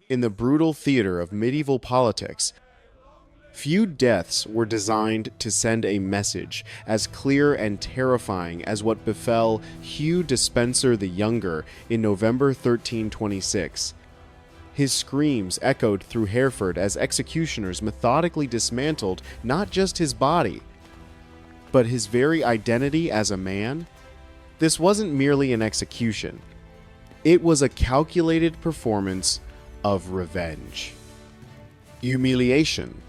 In the brutal theater of medieval politics, few deaths were designed to send a message as clear and terrifying as what befell Hugh Despenser the Younger in November 1326. His screams echoed through Hereford as executioners methodically dismantled not just his body, but his very identity as a man. This wasn't merely an execution. It was a calculated performance of revenge, humiliation,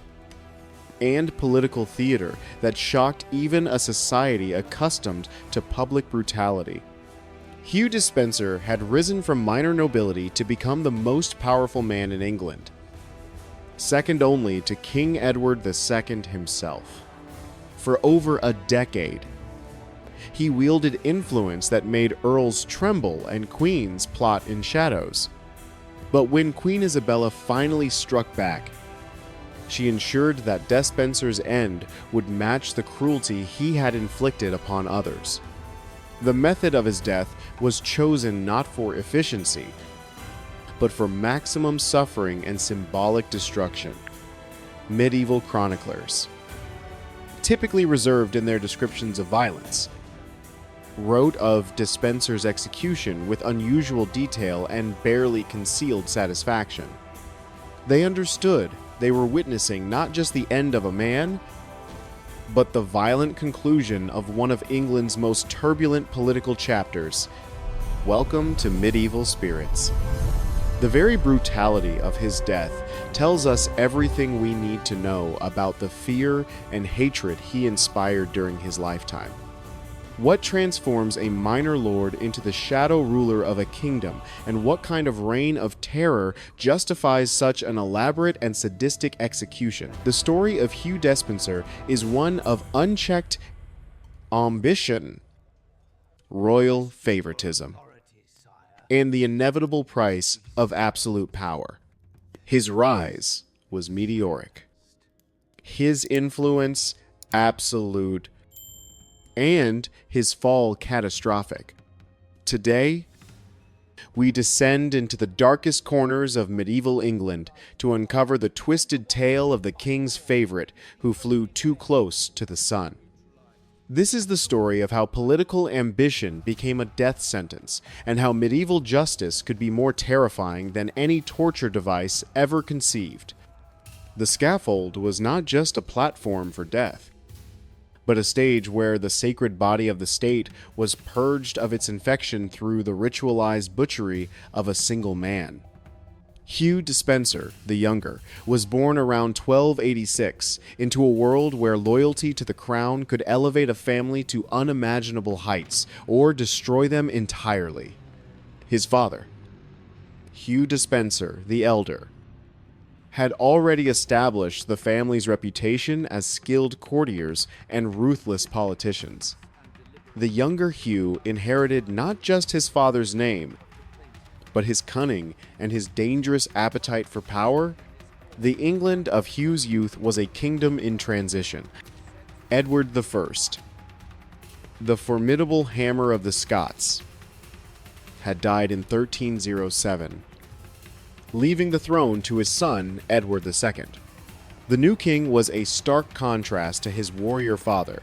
and political theater that shocked even a society accustomed to public brutality. Hugh Despenser had risen from minor nobility to become the most powerful man in England, second only to King Edward II himself. For over a decade, he wielded influence that made earls tremble and queens plot in shadows. But when Queen Isabella finally struck back, she ensured that Despenser's end would match the cruelty he had inflicted upon others. The method of his death was chosen not for efficiency, but for maximum suffering and symbolic destruction. Medieval chroniclers, typically reserved in their descriptions of violence, wrote of Despenser's execution with unusual detail and barely concealed satisfaction. They understood they were witnessing not just the end of a man, but the violent conclusion of one of England's most turbulent political chapters. Welcome to Medieval Spirits. The very brutality of his death tells us everything we need to know about the fear and hatred he inspired during his lifetime. What transforms a minor lord into the shadow ruler of a kingdom, and what kind of reign of terror justifies such an elaborate and sadistic execution? The story of Hugh Despenser is one of unchecked ambition, royal favoritism, and the inevitable price of absolute power. His rise was meteoric. His influence absolute, and his fall catastrophic. Today, we descend into the darkest corners of medieval England to uncover the twisted tale of the king's favorite who flew too close to the sun. This is the story of how political ambition became a death sentence, and how medieval justice could be more terrifying than any torture device ever conceived. The scaffold was not just a platform for death, but a stage where the sacred body of the state was purged of its infection through the ritualized butchery of a single man. Hugh Despenser the Younger was born around 1286 into a world where loyalty to the crown could elevate a family to unimaginable heights or destroy them entirely. His father, Hugh Despenser the Elder, had already established the family's reputation as skilled courtiers and ruthless politicians. The younger Hugh inherited not just his father's name, but his cunning and his dangerous appetite for power. The England of Hugh's youth was a kingdom in transition. Edward I, the formidable Hammer of the Scots, had died in 1307. Leaving the throne to his son, Edward II. The new king was a stark contrast to his warrior father,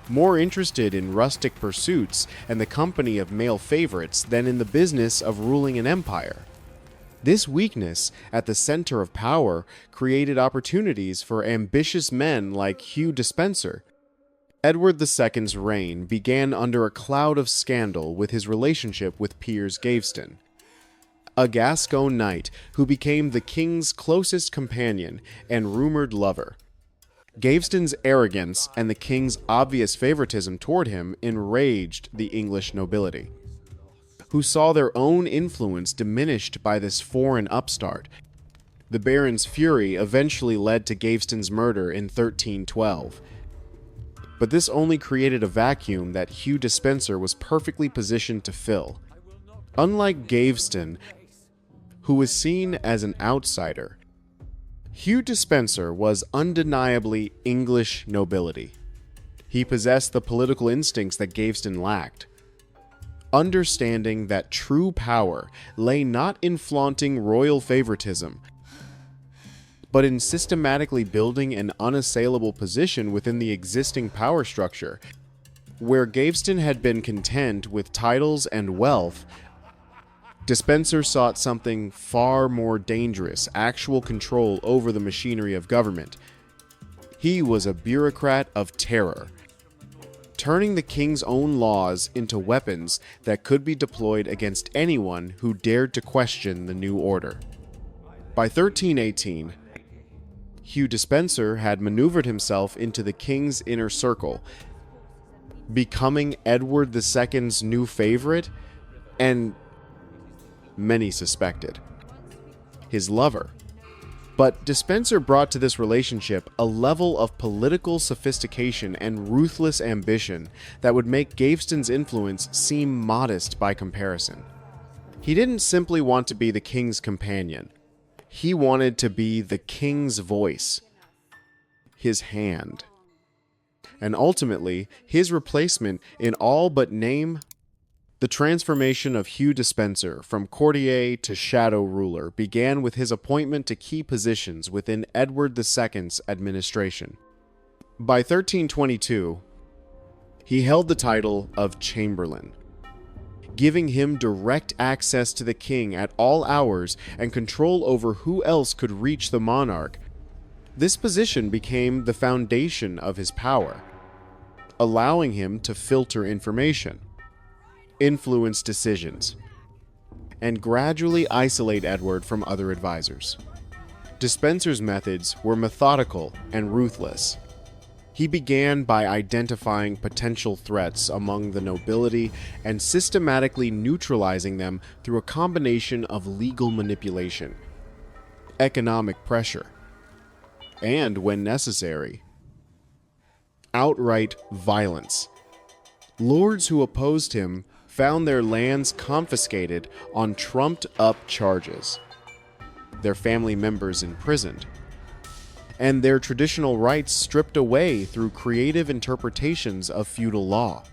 more interested in rustic pursuits and the company of male favorites than in the business of ruling an empire. This weakness at the center of power created opportunities for ambitious men like Hugh Despenser. Edward II's reign began under a cloud of scandal with his relationship with Piers Gaveston, a Gascon knight who became the king's closest companion and rumored lover. Gaveston's arrogance and the king's obvious favoritism toward him enraged the English nobility, who saw their own influence diminished by this foreign upstart. The baron's fury eventually led to Gaveston's murder in 1312, but this only created a vacuum that Hugh Despenser was perfectly positioned to fill. Unlike Gaveston, who was seen as an outsider, Hugh Despenser was undeniably English nobility. He possessed the political instincts that Gaveston lacked. understanding that true power lay not in flaunting royal favoritism, but in systematically building an unassailable position within the existing power structure. Where Gaveston had been content with titles and wealth, Despenser sought something far more dangerous: actual control over the machinery of government. He was a bureaucrat of terror, turning the king's own laws into weapons that could be deployed against anyone who dared to question the new order. By 1318, Hugh Despenser had maneuvered himself into the king's inner circle, becoming Edward II's new favorite, and many suspected, his lover. But Despenser brought to this relationship a level of political sophistication and ruthless ambition that would make Gaveston's influence seem modest by comparison. He didn't simply want to be the king's companion. He wanted to be the king's voice, his hand, and ultimately his replacement in all but name. The transformation of Hugh Despenser from courtier to shadow ruler began with his appointment to key positions within Edward II's administration. By 1322, he held the title of Chamberlain, giving him direct access to the king at all hours and control over who else could reach the monarch. This position became the foundation of his power, allowing him to filter information, influence decisions, and gradually isolate Edward from other advisors. Despenser's methods were methodical and ruthless. He began by identifying potential threats among the nobility and systematically neutralizing them through a combination of legal manipulation, economic pressure, and, when necessary, outright violence. Lords who opposed him found their lands confiscated on trumped-up charges, their family members imprisoned, and their traditional rights stripped away through creative interpretations of feudal law.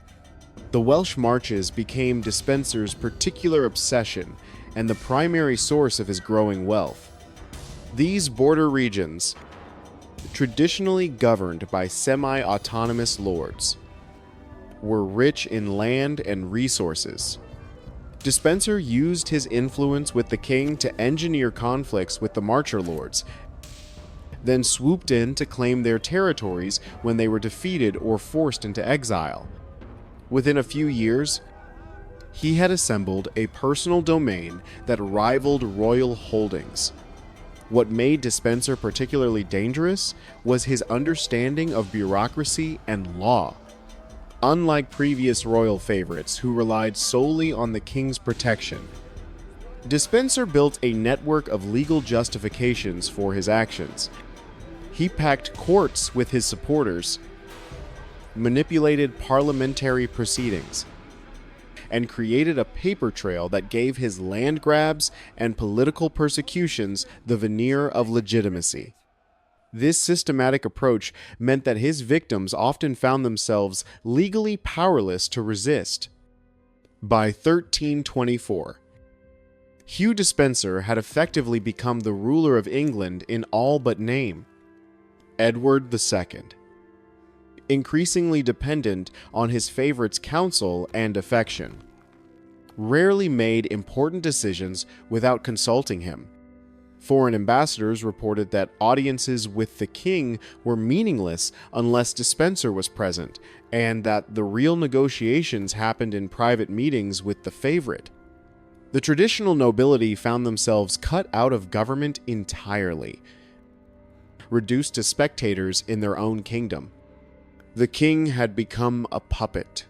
The Welsh marches became Despenser's particular obsession and the primary source of his growing wealth. These border regions, traditionally governed by semi-autonomous lords, were rich in land and resources. Despenser used his influence with the king to engineer conflicts with the Marcher lords, then swooped in to claim their territories when they were defeated or forced into exile. Within a few years, he had assembled a personal domain that rivaled royal holdings. What made Despenser particularly dangerous was his understanding of bureaucracy and law. Unlike previous royal favorites who relied solely on the king's protection, Despenser built a network of legal justifications for his actions. He packed courts with his supporters, manipulated parliamentary proceedings, and created a paper trail that gave his land grabs and political persecutions the veneer of legitimacy. This systematic approach meant that his victims often found themselves legally powerless to resist. By 1324, Hugh Despenser had effectively become the ruler of England in all but name. Edward II, increasingly dependent on his favorite's counsel and affection, rarely made important decisions without consulting him. Foreign ambassadors reported that audiences with the king were meaningless unless Despenser was present, and that the real negotiations happened in private meetings with the favorite. The traditional nobility found themselves cut out of government entirely, reduced to spectators in their own kingdom. The king had become a puppet,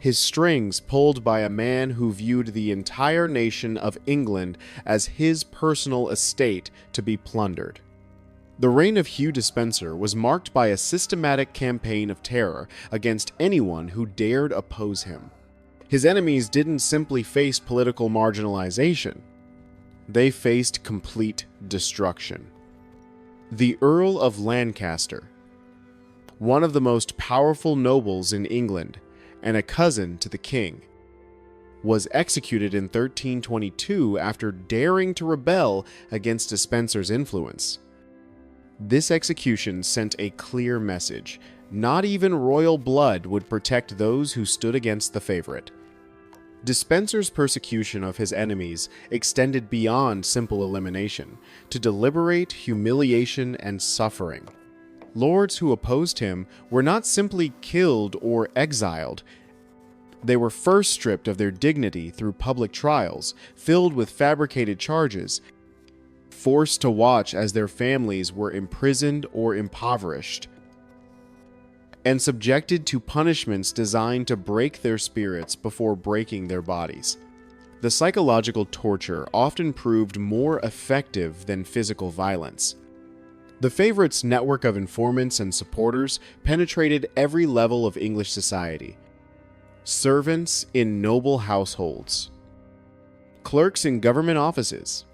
his strings pulled by a man who viewed the entire nation of England as his personal estate to be plundered. The reign of Hugh Despenser was marked by a systematic campaign of terror against anyone who dared oppose him. His enemies didn't simply face political marginalization, they faced complete destruction. The Earl of Lancaster, one of the most powerful nobles in England, and a cousin to the king, was executed in 1322 after daring to rebel against Despenser's influence. This execution sent a clear message: not even royal blood would protect those who stood against the favorite. Despenser's persecution of his enemies extended beyond simple elimination to deliberate humiliation and suffering. Lords who opposed him were not simply killed or exiled. They were first stripped of their dignity through public trials, filled with fabricated charges, forced to watch as their families were imprisoned or impoverished, and subjected to punishments designed to break their spirits before breaking their bodies. The psychological torture often proved more effective than physical violence. The favorite's network of informants and supporters penetrated every level of English society. Servants in noble households, clerks in government offices,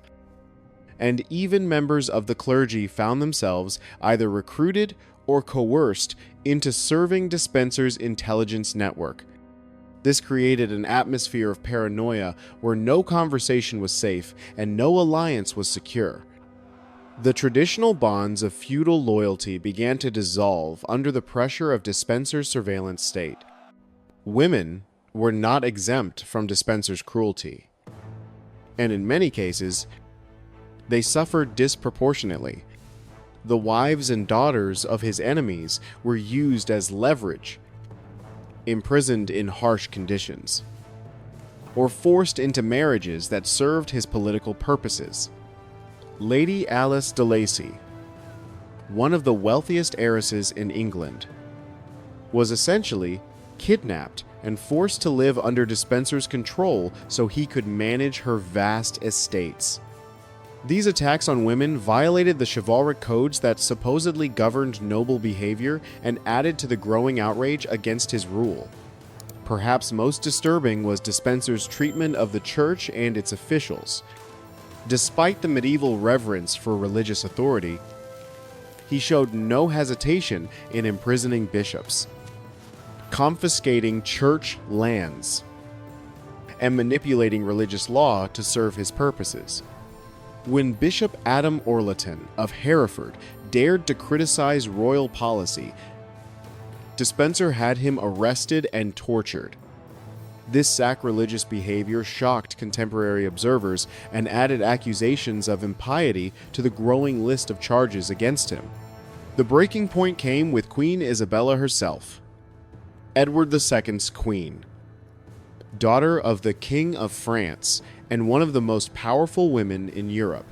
and even members of the clergy found themselves either recruited or coerced into serving Despenser's intelligence network. This created an atmosphere of paranoia where no conversation was safe and no alliance was secure. The traditional bonds of feudal loyalty began to dissolve under the pressure of Despenser's surveillance state. Women were not exempt from Despenser's cruelty, and in many cases, they suffered disproportionately. The wives and daughters of his enemies were used as leverage, imprisoned in harsh conditions, or forced into marriages that served his political purposes. Lady Alice de Lacy, one of the wealthiest heiresses in England, was essentially kidnapped and forced to live under Despenser's control so he could manage her vast estates. These attacks on women violated the chivalric codes that supposedly governed noble behavior and added to the growing outrage against his rule. Perhaps most disturbing was Despenser's treatment of the church and its officials. Despite the medieval reverence for religious authority, he showed no hesitation in imprisoning bishops, confiscating church lands, and manipulating religious law to serve his purposes. When Bishop Adam Orleton of Hereford dared to criticize royal policy, Despenser had him arrested and tortured. This sacrilegious behavior shocked contemporary observers and added accusations of impiety to the growing list of charges against him. The breaking point came with Queen Isabella herself, Edward II's queen, daughter of the King of France and one of the most powerful women in Europe,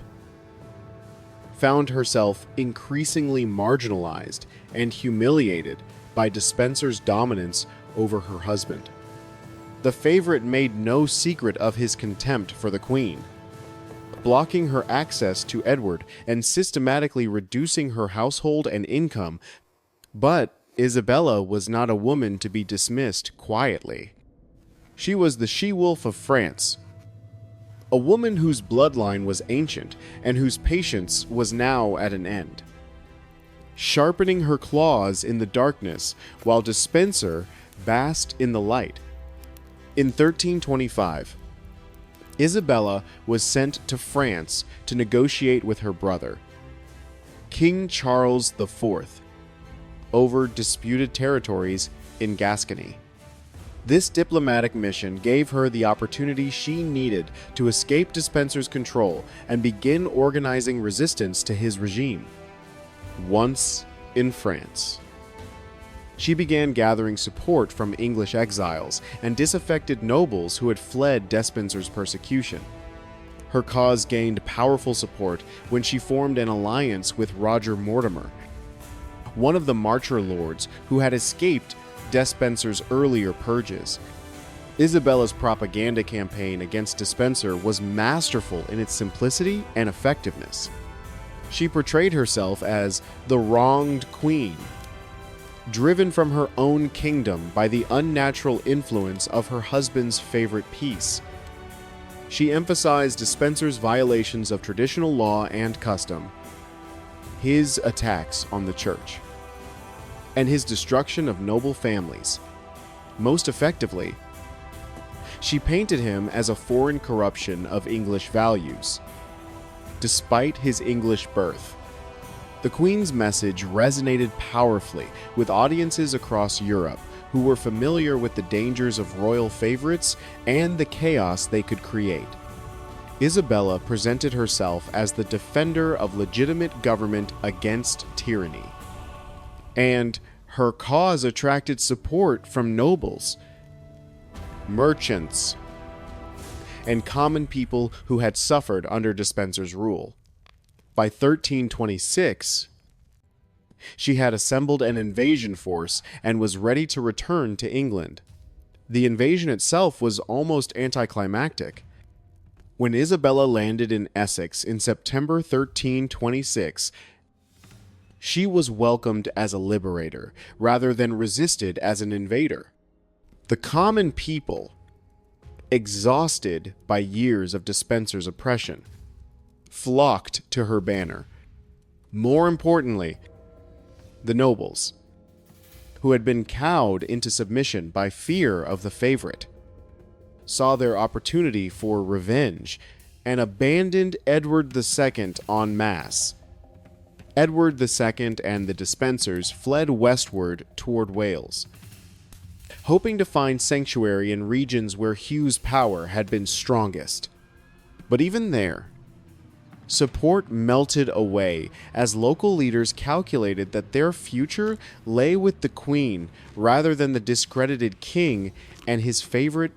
found herself increasingly marginalized and humiliated by Despenser's dominance over her husband. The favorite made no secret of his contempt for the queen, blocking her access to Edward and systematically reducing her household and income. But Isabella was not a woman to be dismissed quietly. She was the she-wolf of France, a woman whose bloodline was ancient and whose patience was now at an end, sharpening her claws in the darkness while Despenser basked in the light. In 1325, Isabella was sent to France to negotiate with her brother, King Charles IV, over disputed territories in Gascony. This diplomatic mission gave her the opportunity she needed to escape Despenser's control and begin organizing resistance to his regime. Once in France, she began gathering support from English exiles and disaffected nobles who had fled Despenser's persecution. Her cause gained powerful support when she formed an alliance with Roger Mortimer, one of the Marcher lords who had escaped Despenser's earlier purges. Isabella's propaganda campaign against Despenser was masterful in its simplicity and effectiveness. She portrayed herself as the wronged queen, driven from her own kingdom by the unnatural influence of her husband's favorite piece. She emphasized Despenser's violations of traditional law and custom, his attacks on the church, and his destruction of noble families. Most effectively, She painted him as a foreign corruption of English values, despite his English birth. The Queen's message resonated powerfully with audiences across Europe who were familiar with the dangers of royal favorites and the chaos they could create. Isabella presented herself as the defender of legitimate government against tyranny, and her cause attracted support from nobles, merchants, and common people who had suffered under Despenser's rule. By 1326, she had assembled an invasion force and was ready to return to England. The invasion itself was almost anticlimactic. When Isabella landed in Essex in September 1326, she was welcomed as a liberator rather than resisted as an invader. The common people, exhausted by years of Despenser's oppression, flocked to her banner. More importantly, the nobles, who had been cowed into submission by fear of the favorite, saw their opportunity for revenge and abandoned Edward II en masse. Edward II and the Despensers fled westward toward Wales, hoping to find sanctuary in regions where Hugh's power had been strongest. But even there, support melted away as local leaders calculated that their future lay with the Queen rather than the discredited king and his favorite.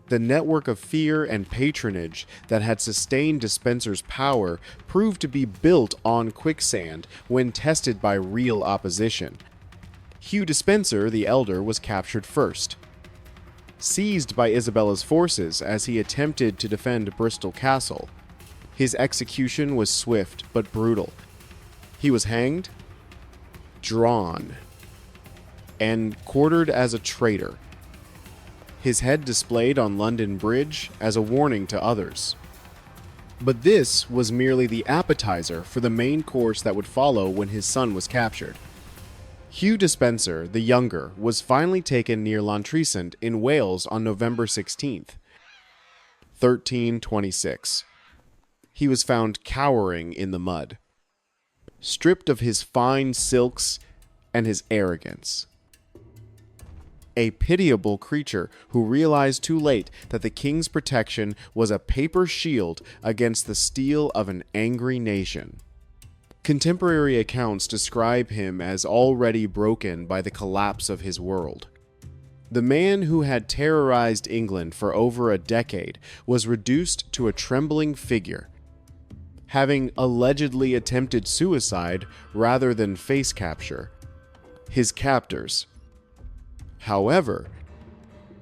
The network of fear and patronage that had sustained Despenser's power proved to be built on quicksand when tested by real opposition. Hugh Despenser the Elder was captured first. Seized by Isabella's forces as he attempted to defend Bristol Castle, his execution was swift but brutal. He was hanged, drawn, and quartered as a traitor, his head displayed on London Bridge as a warning to others. But this was merely the appetizer for the main course that would follow when his son was captured. Hugh Despenser the Younger was finally taken near Llantrisant in Wales on November 16th, 1326. He was found cowering in the mud, stripped of his fine silks and his arrogance. A pitiable creature who realized too late that the king's protection was a paper shield against the steel of an angry nation. Contemporary accounts describe him as already broken by the collapse of his world. The man who had terrorized England for over a decade was reduced to a trembling figure, having allegedly attempted suicide rather than face capture. His captors, however,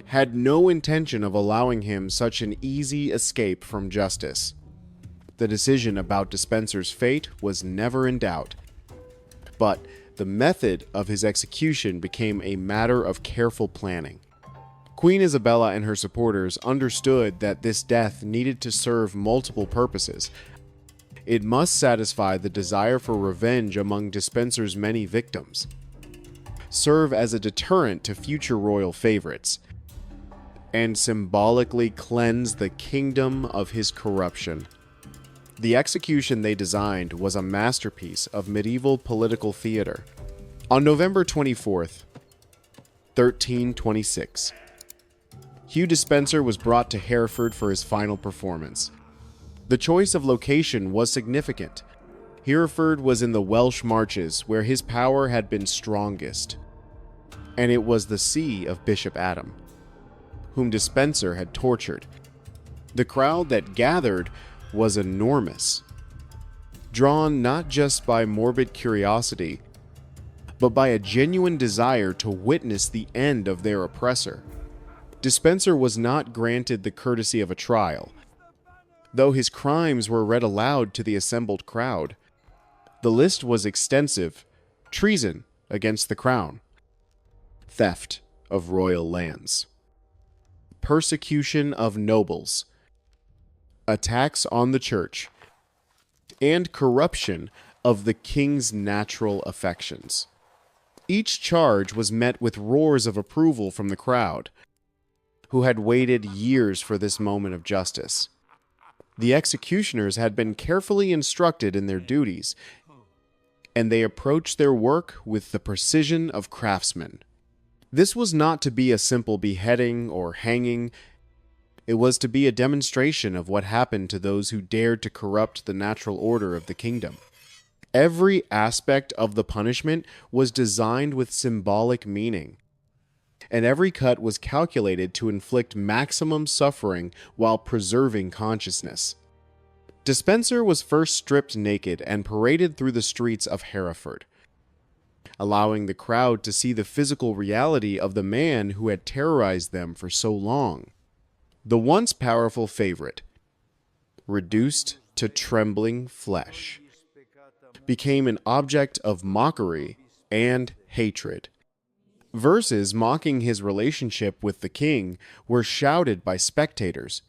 had no intention of allowing him such an easy escape from justice. The decision about Despenser's fate was never in doubt, but the method of his execution became a matter of careful planning. Queen Isabella and her supporters understood that this death needed to serve multiple purposes. It must satisfy the desire for revenge among Despenser's many victims, serve as a deterrent to future royal favorites, and symbolically cleanse the kingdom of his corruption. The execution they designed was a masterpiece of medieval political theater. On November 24th, 1326, Hugh Despenser was brought to Hereford for his final performance. The choice of location was significant. Hereford was in the Welsh marches where his power had been strongest, and it was the see of Bishop Adam, whom Despenser had tortured. The crowd that gathered was enormous, drawn not just by morbid curiosity, but by a genuine desire to witness the end of their oppressor. Despenser was not granted the courtesy of a trial, though his crimes were read aloud to the assembled crowd. The list was extensive: treason against the crown, theft of royal lands, persecution of nobles, attacks on the church, and corruption of the king's natural affections. Each charge was met with roars of approval from the crowd, who had waited years for this moment of justice. The executioners had been carefully instructed in their duties, and they approached their work with the precision of craftsmen. This was not to be a simple beheading or hanging. It was to be a demonstration of what happened to those who dared to corrupt the natural order of the kingdom. Every aspect of the punishment was designed with symbolic meaning, and every cut was calculated to inflict maximum suffering while preserving consciousness. Despenser was first stripped naked and paraded through the streets of Hereford, allowing the crowd to see the physical reality of the man who had terrorized them for so long. The once powerful favorite, reduced to trembling flesh, became an object of mockery and hatred. Verses mocking his relationship with the king were shouted by spectators,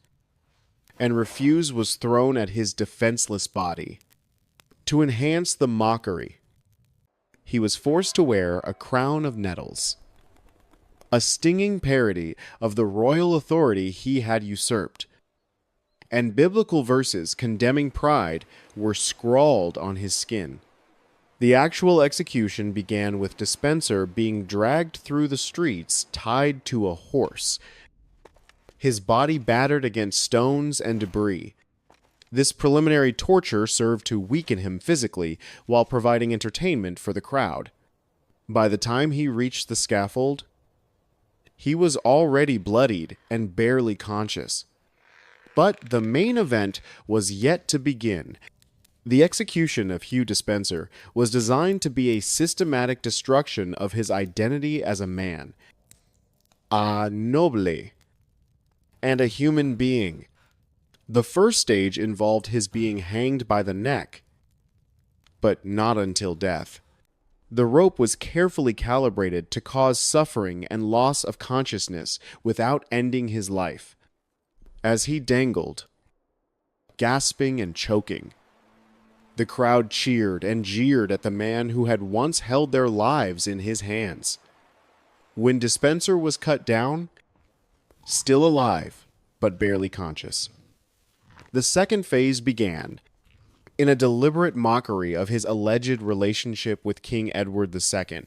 and refuse was thrown at his defenseless body. To enhance the mockery, he was forced to wear a crown of nettles, a stinging parody of the royal authority he had usurped, and biblical verses condemning pride were scrawled on his skin. The actual execution began with Despenser being dragged through the streets tied to a horse, his body battered against stones and debris. This preliminary torture served to weaken him physically while providing entertainment for the crowd. By the time he reached the scaffold, he was already bloodied and barely conscious. But the main event was yet to begin. The execution of Hugh Despenser was designed to be a systematic destruction of his identity as a man, a noble, and a human being. The first stage involved his being hanged by the neck, but not until death. The rope was carefully calibrated to cause suffering and loss of consciousness without ending his life. As he dangled, gasping and choking, the crowd cheered and jeered at the man who had once held their lives in his hands. When Despenser was cut down, still alive, but barely conscious, the second phase began. In a deliberate mockery of his alleged relationship with King Edward II,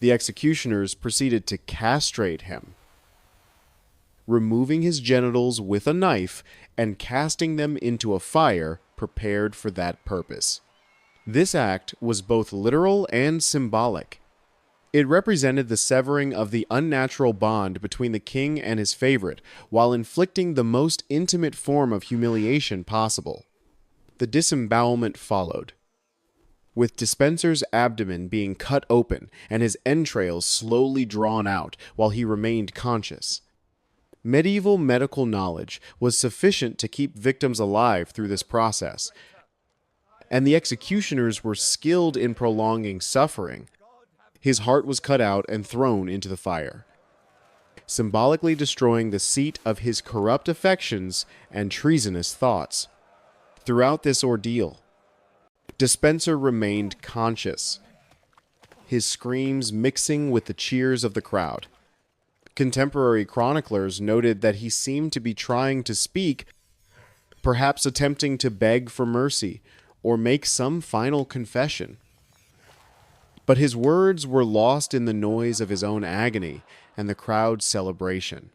the executioners proceeded to castrate him, removing his genitals with a knife and casting them into a fire prepared for that purpose. This act was both literal and symbolic. It represented the severing of the unnatural bond between the king and his favorite, while inflicting the most intimate form of humiliation possible. The disembowelment followed, with Despenser's abdomen being cut open and his entrails slowly drawn out while he remained conscious. Medieval medical knowledge was sufficient to keep victims alive through this process, and the executioners were skilled in prolonging suffering. His heart was cut out and thrown into the fire, symbolically destroying the seat of his corrupt affections and treasonous thoughts. Throughout this ordeal, Despenser remained conscious, his screams mixing with the cheers of the crowd. Contemporary chroniclers noted that he seemed to be trying to speak, perhaps attempting to beg for mercy or make some final confession. But his words were lost in the noise of his own agony and the crowd's celebration.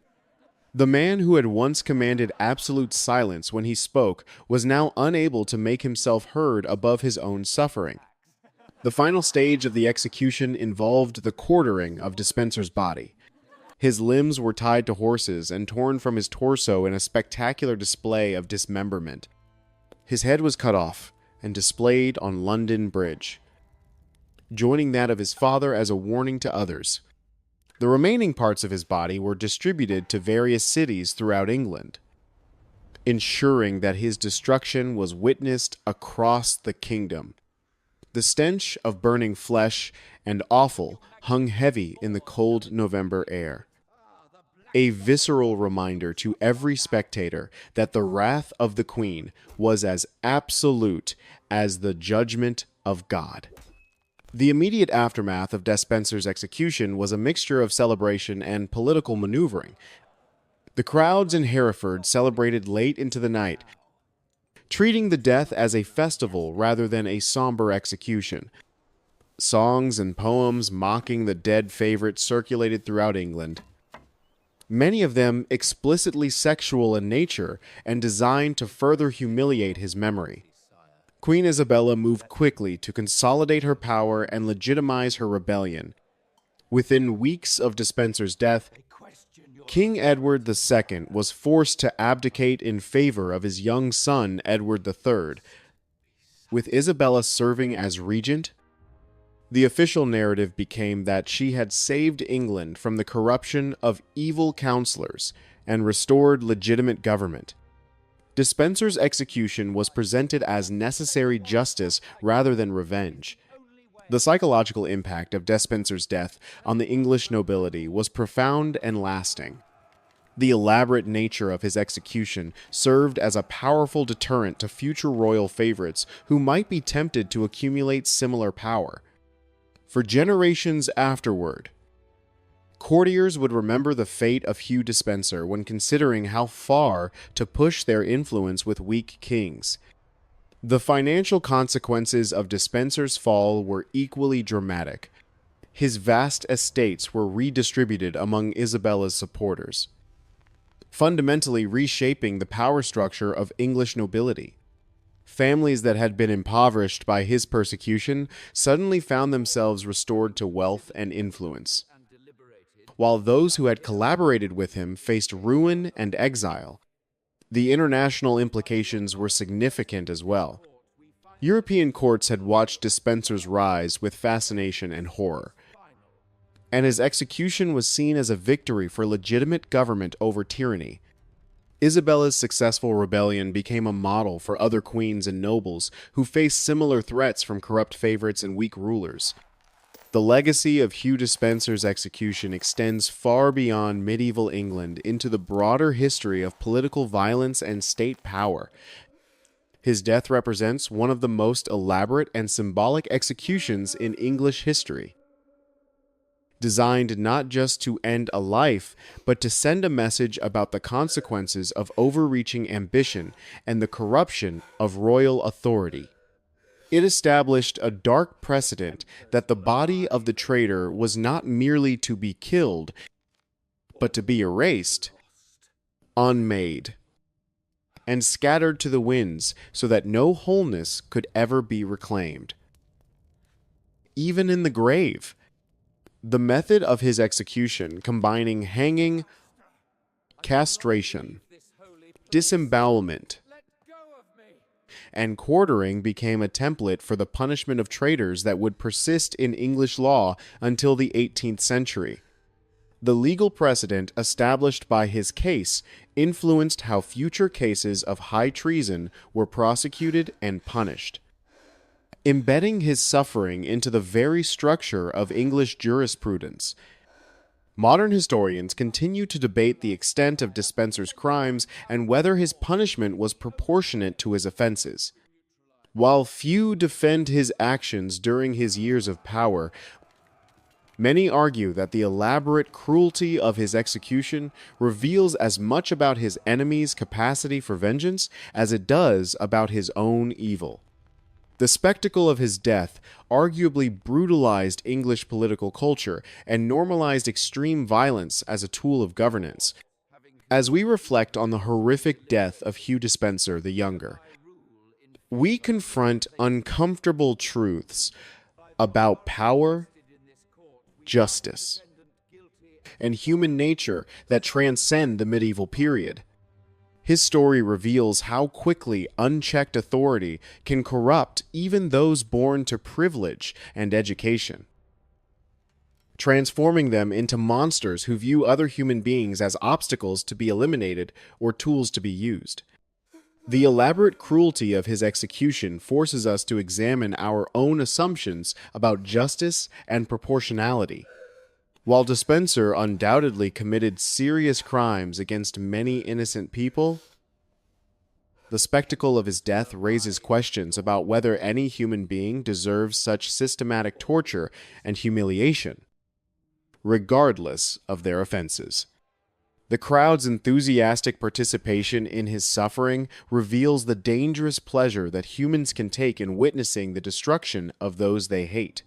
The man who had once commanded absolute silence when he spoke was now unable to make himself heard above his own suffering. The final stage of the execution involved the quartering of Despenser's body. His limbs were tied to horses and torn from his torso in a spectacular display of dismemberment. His head was cut off and displayed on London Bridge, joining that of his father as a warning to others. The remaining parts of his body were distributed to various cities throughout England, ensuring that his destruction was witnessed across the kingdom. The stench of burning flesh and offal hung heavy in the cold November air, a visceral reminder to every spectator that the wrath of the Queen was as absolute as the judgment of God. The immediate aftermath of Despenser's execution was a mixture of celebration and political maneuvering. The crowds in Hereford celebrated late into the night, treating the death as a festival rather than a somber execution. Songs and poems mocking the dead favorite circulated throughout England, many of them explicitly sexual in nature and designed to further humiliate his memory. Queen Isabella moved quickly to consolidate her power and legitimize her rebellion. Within weeks of Despenser's death, King Edward II was forced to abdicate in favor of his young son, Edward III. With Isabella serving as regent, the official narrative became that she had saved England from the corruption of evil counselors and restored legitimate government. Despenser's execution was presented as necessary justice rather than revenge. The psychological impact of Despenser's death on the English nobility was profound and lasting. The elaborate nature of his execution served as a powerful deterrent to future royal favorites who might be tempted to accumulate similar power. For generations afterward, courtiers would remember the fate of Hugh Despenser when considering how far to push their influence with weak kings. The financial consequences of Despenser's fall were equally dramatic. His vast estates were redistributed among Isabella's supporters, fundamentally reshaping the power structure of English nobility. Families that had been impoverished by his persecution suddenly found themselves restored to wealth and influence, while those who had collaborated with him faced ruin and exile. The international implications were significant as well. European courts had watched Despenser's rise with fascination and horror, and his execution was seen as a victory for legitimate government over tyranny. Isabella's successful rebellion became a model for other queens and nobles who faced similar threats from corrupt favorites and weak rulers. The legacy of Hugh Despenser's execution extends far beyond medieval England into the broader history of political violence and state power. His death represents one of the most elaborate and symbolic executions in English history, designed not just to end a life, but to send a message about the consequences of overreaching ambition and the corruption of royal authority. It established a dark precedent that the body of the traitor was not merely to be killed, but to be erased, unmade, and scattered to the winds so that no wholeness could ever be reclaimed. Even in the grave, the method of his execution, combining hanging, castration, disembowelment, and quartering, became a template for the punishment of traitors that would persist in English law until the 18th century. The legal precedent established by his case influenced how future cases of high treason were prosecuted and punished, embedding his suffering into the very structure of English jurisprudence. Modern historians continue to debate the extent of Despenser's crimes and whether his punishment was proportionate to his offenses. While few defend his actions during his years of power, many argue that the elaborate cruelty of his execution reveals as much about his enemies' capacity for vengeance as it does about his own evil. The spectacle of his death arguably brutalized English political culture and normalized extreme violence as a tool of governance. As we reflect on the horrific death of Hugh Despenser the Younger, we confront uncomfortable truths about power, justice, and human nature that transcend the medieval period. His story reveals how quickly unchecked authority can corrupt even those born to privilege and education, transforming them into monsters who view other human beings as obstacles to be eliminated or tools to be used. The elaborate cruelty of his execution forces us to examine our own assumptions about justice and proportionality. While Despenser undoubtedly committed serious crimes against many innocent people, the spectacle of his death raises questions about whether any human being deserves such systematic torture and humiliation, regardless of their offenses. The crowd's enthusiastic participation in his suffering reveals the dangerous pleasure that humans can take in witnessing the destruction of those they hate.